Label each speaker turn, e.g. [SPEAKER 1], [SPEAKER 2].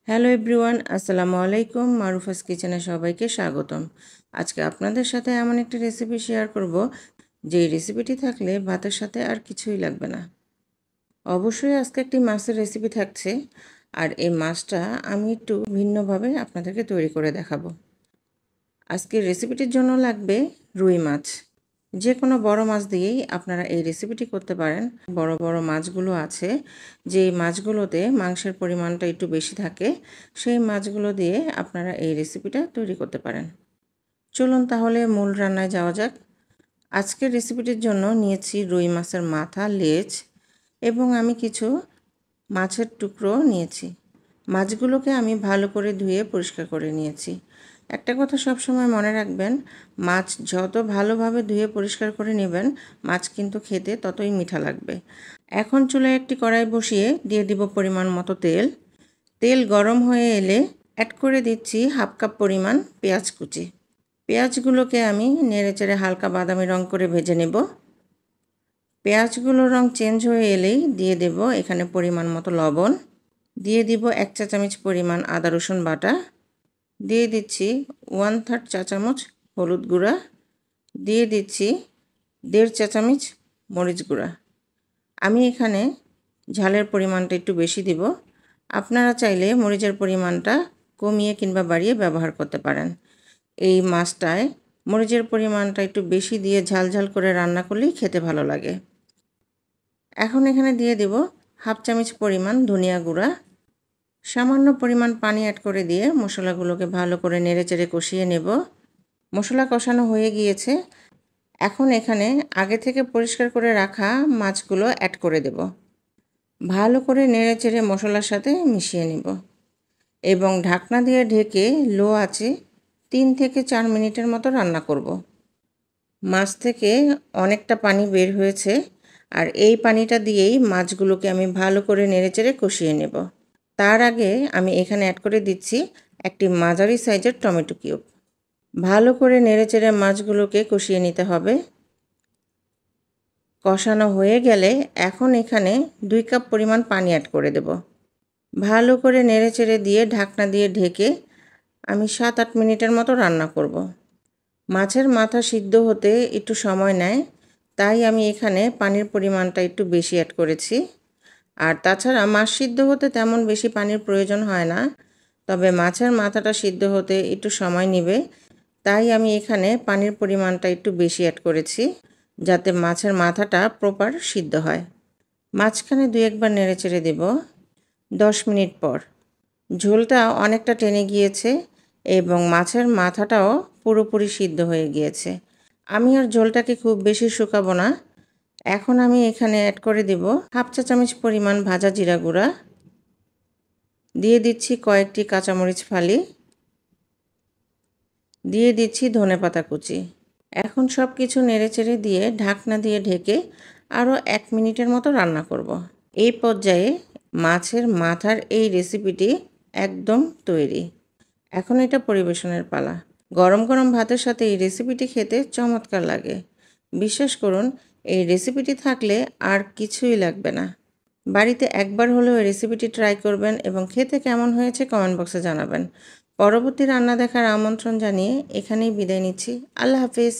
[SPEAKER 1] Hello everyone, আসসালামু আলাইকুম। মারুফাস কিচেনে সবাইকে স্বাগতম। আজকে আপনাদের সাথে এমন একটি রেসিপি শেয়ার করব, যেই রেসিপিটি থাকলে ভাতের সাথে আর কিছুই লাগবে না। অবশ্যই আজকে একটি মাছের রেসিপি থাকছে, আর এই মাছটা আমি একটু ভিন্নভাবে আপনাদেরকে তৈরি করে দেখাবো। আজকের রেসিপিটির জন্য লাগবে রুই মাছ। যে কোনো বড় মাছ দিয়েই আপনারা এই রেসিপিটি করতে পারেন। বড় বড় মাছগুলো আছে, যেই মাছগুলোতে মাংসের পরিমাণটা একটু বেশি থাকে, সেই মাছগুলো দিয়ে আপনারা এই রেসিপিটা তৈরি করতে পারেন। চলুন তাহলে মূল রান্নায় যাওয়া যাক। আজকের রেসিপিটির জন্য নিয়েছি রুই মাছের মাথা, লেজ এবং আমি কিছু মাছের টুকরো নিয়েছি। মাছগুলোকে আমি ভালো করে ধুয়ে পরিষ্কার করে নিয়েছি। একটা কথা সবসময় মনে রাখবেন, মাছ যত ভালোভাবে ধুয়ে পরিষ্কার করে নেবেন, মাছ কিন্তু খেতে ততই মিঠা লাগবে। এখন চুলায় একটি কড়াই বসিয়ে দিয়ে দিব পরিমাণ মতো তেল। তেল গরম হয়ে এলে অ্যাড করে দিচ্ছি হাফ কাপ পরিমাণ পেঁয়াজ কুচি। পেঁয়াজগুলোকে আমি নেড়েচেড়ে হালকা বাদামি রং করে ভেজে নেব। পেঁয়াজগুলোর রং চেঞ্জ হয়ে এলেই দিয়ে দেব এখানে পরিমাণ মতো লবণ, দিয়ে দিব 1 চা চামচ পরিমাণ আদা রসুন বাটা, দিয়ে দিচ্ছি 1/3 চা চামচ হলুদ গুঁড়া, দিয়ে দিচ্ছি 1.5 চা চামচ মরিচ গুঁড়া। আমি এখানে ঝালের পরিমাণটা একটু বেশি দিব। আপনারা চাইলে মরিচের পরিমাণটা কমিয়ে কিংবা বাড়িয়ে ব্যবহার করতে পারেন। এই মাছটায় মরিচের পরিমাণটা একটু বেশি দিয়ে ঝাল ঝাল করে রান্না করলেই খেতে ভালো লাগে। এখন এখানে দিয়ে দেব হাফ চামচ পরিমাণ ধনিয়া গুঁড়া। সামান্য পরিমাণ পানি অ্যাড করে দিয়ে মশলাগুলোকে ভালো করে নেড়েচেড়ে কষিয়ে নেব। মশলা কষানো হয়ে গিয়েছে। এখন এখানে আগে থেকে পরিষ্কার করে রাখা মাছগুলো অ্যাড করে দেব। ভালো করে নেড়েচেড়ে মশলার সাথে মিশিয়ে নেব এবং ঢাকনা দিয়ে ঢেকে লো আঁচে 3 থেকে 4 মিনিটের মতো রান্না করব। মাছ থেকে অনেকটা পানি বের হয়েছে, আর এই পানিটা দিয়েই মাছগুলোকে আমি ভালো করে নেড়েচেড়ে কষিয়ে নেব। তার আগে আমি এখানে অ্যাড করে দিচ্ছি একটি মাঝারি সাইজের টমেটো কিউব। ভালো করে নেড়েচেড়ে মাছগুলোকে কষিয়ে নিতে হবে। কষানো হয়ে গেলে এখন এখানে 2 কাপ পরিমাণ পানি অ্যাড করে দেব। ভালো করে নেড়েচেড়ে দিয়ে ঢাকনা দিয়ে ঢেকে আমি 7-8 মিনিটের মতো রান্না করব। মাছের মাথা সিদ্ধ হতে একটু সময় নেয়, তাই আমি এখানে পানির পরিমাণটা একটু বেশি অ্যাড করেছি। আর তাছাড়া মাছ সিদ্ধ হতে তেমন বেশি পানির প্রয়োজন হয় না, তবে মাছের মাথাটা সিদ্ধ হতে একটু সময় নেবে, তাই আমি এখানে পানির পরিমাণটা একটু বেশি অ্যাড করেছি, যাতে মাছের মাথাটা প্রপার সিদ্ধ হয়। মাঝখানে 2-1 বার নেড়েচেড়ে দেব। 10 মিনিট পর ঝোলটা অনেকটা টেনে গিয়েছে এবং মাছের মাথাটাও পুরোপুরি সিদ্ধ হয়ে গিয়েছে। আমি আর ঝোলটাকে খুব বেশি শুকাবো না। এখন আমি এখানে অ্যাড করে দেব হাফ চা চামচ পরিমাণ ভাজা জিরা গুঁড়া, দিয়ে দিচ্ছি কয়েকটি কাঁচামরিচ ফালি, দিয়ে দিচ্ছি ধনেপাতা কুচি। এখন সব কিছু নেড়েচেড়ে দিয়ে ঢাকনা দিয়ে ঢেকে আরও 1 মিনিটের মতো রান্না করব। এই পর্যায়ে মাছের মাথার এই রেসিপিটি একদম তৈরি। এখন এটা পরিবেশনের পালা। গরম গরম ভাতের সাথে এই রেসিপিটি খেতে চমৎকার লাগে। বিশ্বাস করুন, এই রেসিপিটি থাকলে আর কিছুই লাগবে না। বাড়িতে একবার হলেও এই রেসিপিটি ট্রাই করবেন এবং খেতে কেমন হয়েছে কমেন্ট বক্সে জানাবেন। পরবর্তী রান্না দেখার আমন্ত্রণ জানিয়ে এখানেই বিদায় নিচ্ছি। আল্লাহ হাফেজ।